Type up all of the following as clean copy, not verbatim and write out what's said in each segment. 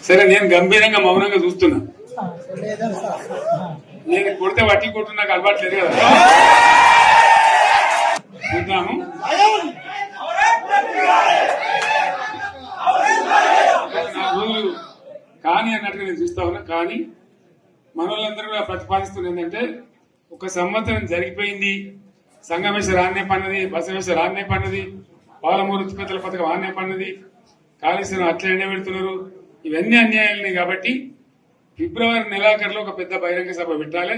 సరే నేను గంభీరంగా మౌనంగా చూస్తున్నా. నేను కొడితే వట్టి కొట్టు నాకు అలవాట్లేదు కదా. చూద్దాము. నా రోజులు కానీ అన్నట్టుగా నేను చూస్తా ఉన్నా. కానీ మనోళ్ళందరూ కూడా ప్రతిపాదిస్తున్న ఏంటంటే ఒక సంవత్సరం జరిగిపోయింది, సంగమేశ్వర ఆన్నే పన్నది, బసవేశ్వర ఆన్నే పన్నది, పాలమూరు ఉత్పత్తుల పథకం ఆన్నే పన్నది, కాళేశ్వరం అట్లా ఎండ పెడుతున్నారు. ఇవన్నీ అన్యాయాలని కాబట్టి ఫిబ్రవరి నెలాఖరులో ఒక పెద్ద బహిరంగ సభ పెట్టాలి,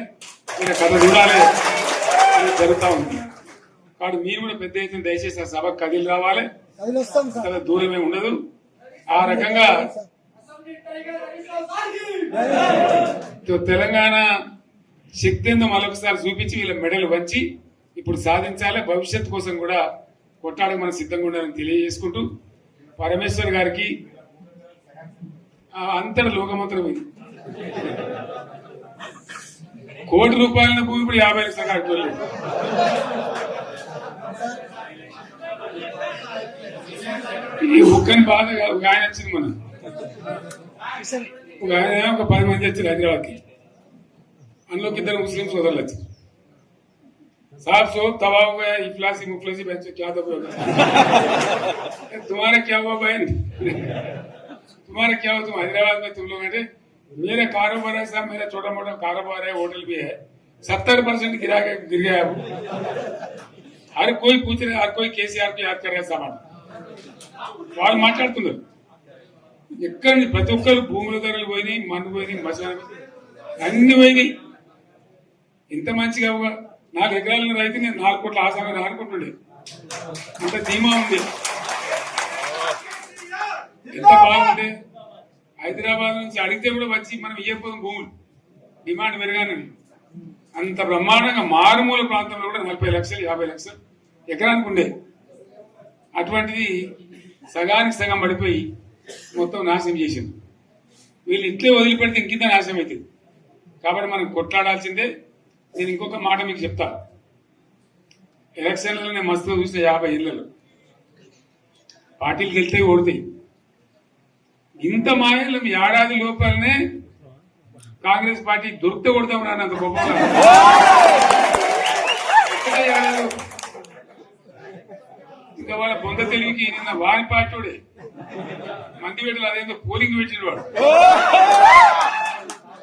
ఇలా కథ చూడాలి జరుగుతూ ఉంది. కాబట్టి మీరు కూడా పెద్ద ఎత్తున దయచేసి ఆ సభకు కదిలి రావాలి, చాలా దూరమే ఉండదు. ఆ రకంగా తెలంగాణ శక్తి ఏందో మరొకసారి చూపించి వీళ్ళ మెడలు వంచి ఇప్పుడు సాధించాలి. భవిష్యత్తు కోసం కూడా కొట్టాడక మనం సిద్ధంగా ఉండాలని తెలియజేసుకుంటూ, పరమేశ్వర్ గారికి అంతటి లోకమంత్రం ఇది. కోటి రూపాయల భూమి ఇప్పుడు 50 లక్షల కట్టుకోలేదు. ఈ ఒక్కని బాధ ఒక ఆయన వచ్చింది, మన ఒక ఆయన ఒక 10 మంది వచ్చారు హైదరాబాద్కి. అందులోకి 2 ముస్లిం సోదరులు వచ్చారు. साहब सोब तबाह हो गया, इफलासी मुफलसी बच्चे क्या दबे होगा तुम्हारा क्या हुआ बहन, तुम्हारा क्या हुआ, तुम हैदराबाद में तुम लोग हैं, मेरा कारोबार है साहब, मेरा छोटा मोटा कारोबार है, होटल भी है, 70% गिर गया। हर कोई पूछ रहे, हर कोई केसीआर को याद कर रहे सामान వాళ్ళు మాట్లాడుతున్నారు. ఎక్కడి ప్రతి ఒక్కరు భూముల ధరలు పోయినాయి, మన్ను పోయినాయి, మసాలా అన్ని పోయినాయి. ఇంత మంచిగా 4 ఎకరాల రైతు నేను 4 కోట్ల ఆసామి అనుకుంటుండే, అంత ధీమా ఉంది. ఎంత బాగుంటే హైదరాబాద్ నుంచి అడిగితే కూడా వచ్చి మనం ఇయ్యకపోతే భూములు డిమాండ్ పెరగానని అంత బ్రహ్మాండంగా మారుమూల ప్రాంతంలో కూడా 40 లక్షలు 50 లక్షలు ఎకరానికి ఉండే. అటువంటిది సగానికి సగం పడిపోయి మొత్తం నాశనం చేసింది. వీళ్ళు ఇట్లే వదిలిపెడితే ఇంకింత నాశనం అవుతుంది. కాబట్టి మనం కొట్లాడాల్సిందే. నేను ఇంకొక మాట మీకు చెప్తా, ఎలక్షన్లలో నేను మస్తుగా చూసిన 50 ఇళ్లలో పార్టీలు గెలితే ఓడతాయి. ఇంత మాయలు ఏడాది లోపలనే కాంగ్రెస్ పార్టీ దొరికితే కొడతాం రాని అంత గొప్పగా ఇంకా వాళ్ళ బొంద తెలివికి నిన్న వారి పార్టీ మంది పెట్టాలి, అదేందో పోలింగ్ పెట్టిన వాడు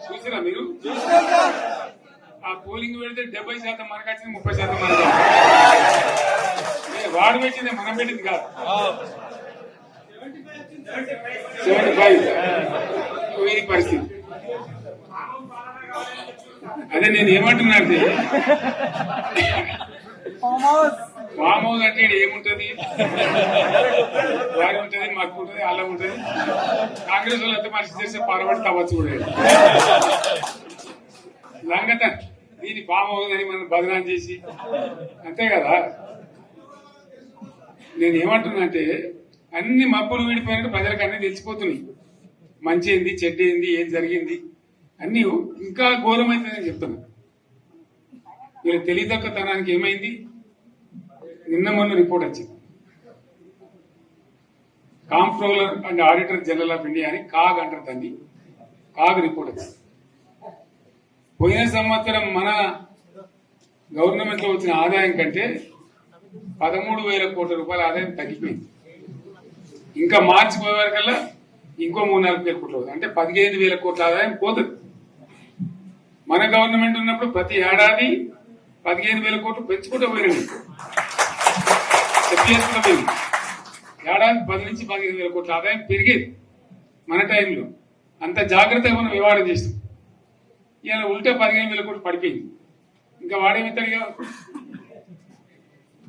చూసారా మీరు? ఆ పోలింగ్ పెడితే 70% మనకు వచ్చింది, 30% మనకు. వాడు పెట్టింది మనం పెట్టింది కాదు. 75 ఇది పరిస్థితి. అదే నేను ఏమంటున్నా అంటే ఫామ్ హౌస్ అంటే ఏముంటది, వారి ఉంటది, మాకు ఉంటది, అలా ఉంటది. కాంగ్రెస్ వాళ్ళు ఎంత మనిషి చేస్తే పారబడి తవ్వచ్చు కూడా లంగత దీన్ని ఫామ్ హౌస్ అని మనం బదనాం చేసి అంతే కదా. నేను ఏమంటున్నా అంటే అన్ని మబ్బులు వీడిపోయినట్టు ప్రజలకు అన్ని తెలిసిపోతున్నాయి. మంచి ఏంది, చెడ్డ ఏంది, ఏం జరిగింది అన్ని ఇంకా ఘోరమైందని చెప్తున్నా. వీళ్ళ తెలివితక్కువతనానికి ఏమైంది, నిన్న మొన్న రిపోర్ట్ వచ్చింది. Comptroller and auditor general of India అని కాగ్ అంటారు దాన్ని, కాగ్ రిపోర్ట్ వచ్చింది. పోయిన సంవత్సరం మన గవర్నమెంట్ లో వచ్చిన ఆదాయం కంటే 13,000 కోట్ల రూపాయల ఆదాయం తగ్గిపోయింది. ఇంకా మార్చి పోయే వరకల్లా ఇంకో 3-4 వేల కోట్లు, అంటే 15,000 కోట్ల ఆదాయం పోతుంది. మన గవర్నమెంట్ ఉన్నప్పుడు ప్రతి ఏడాది 15,000 కోట్లు పెంచుకుంటూ పోయింది, చెప్పేసుకుంటూ పోయింది. ఏడాది 10 నుంచి 15,000 కోట్ల ఆదాయం పెరిగేది మన టైంలో. అంత జాగ్రత్తగా మనం వ్యవహారం చేస్తాం. ఇలా ఉల్టా 15,000 కోట్లు పడిపోయింది. ఇంకా వాడేమిస్తాడుగా,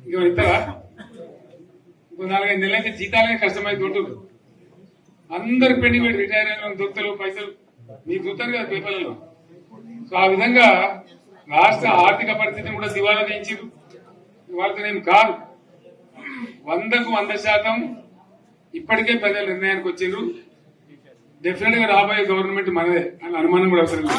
ఇంకా ఇస్తారా? ఇంకో 4-5 నెలలు అయితే జీతాలే కష్టమైంది ఉంటుంది. అందరు పెండింగ్ పెట్టి రిటైర్ అయిన దొరుకుతారు పైసలు, మీకు చూస్తారు కదా పేపర్లలో. సో ఆ విధంగా రాష్ట్ర ఆర్థిక పరిస్థితిని కూడా దివాలా తీయించారు. వాళ్ళతోనేం కాదు, 100కు 100% ఇప్పటికే ప్రజల నిర్ణయానికి వచ్చారు. డెఫినెట్ గా రాబోయే గవర్నమెంట్ మనదే అని అనుమానం కూడా అవసరం లేదు.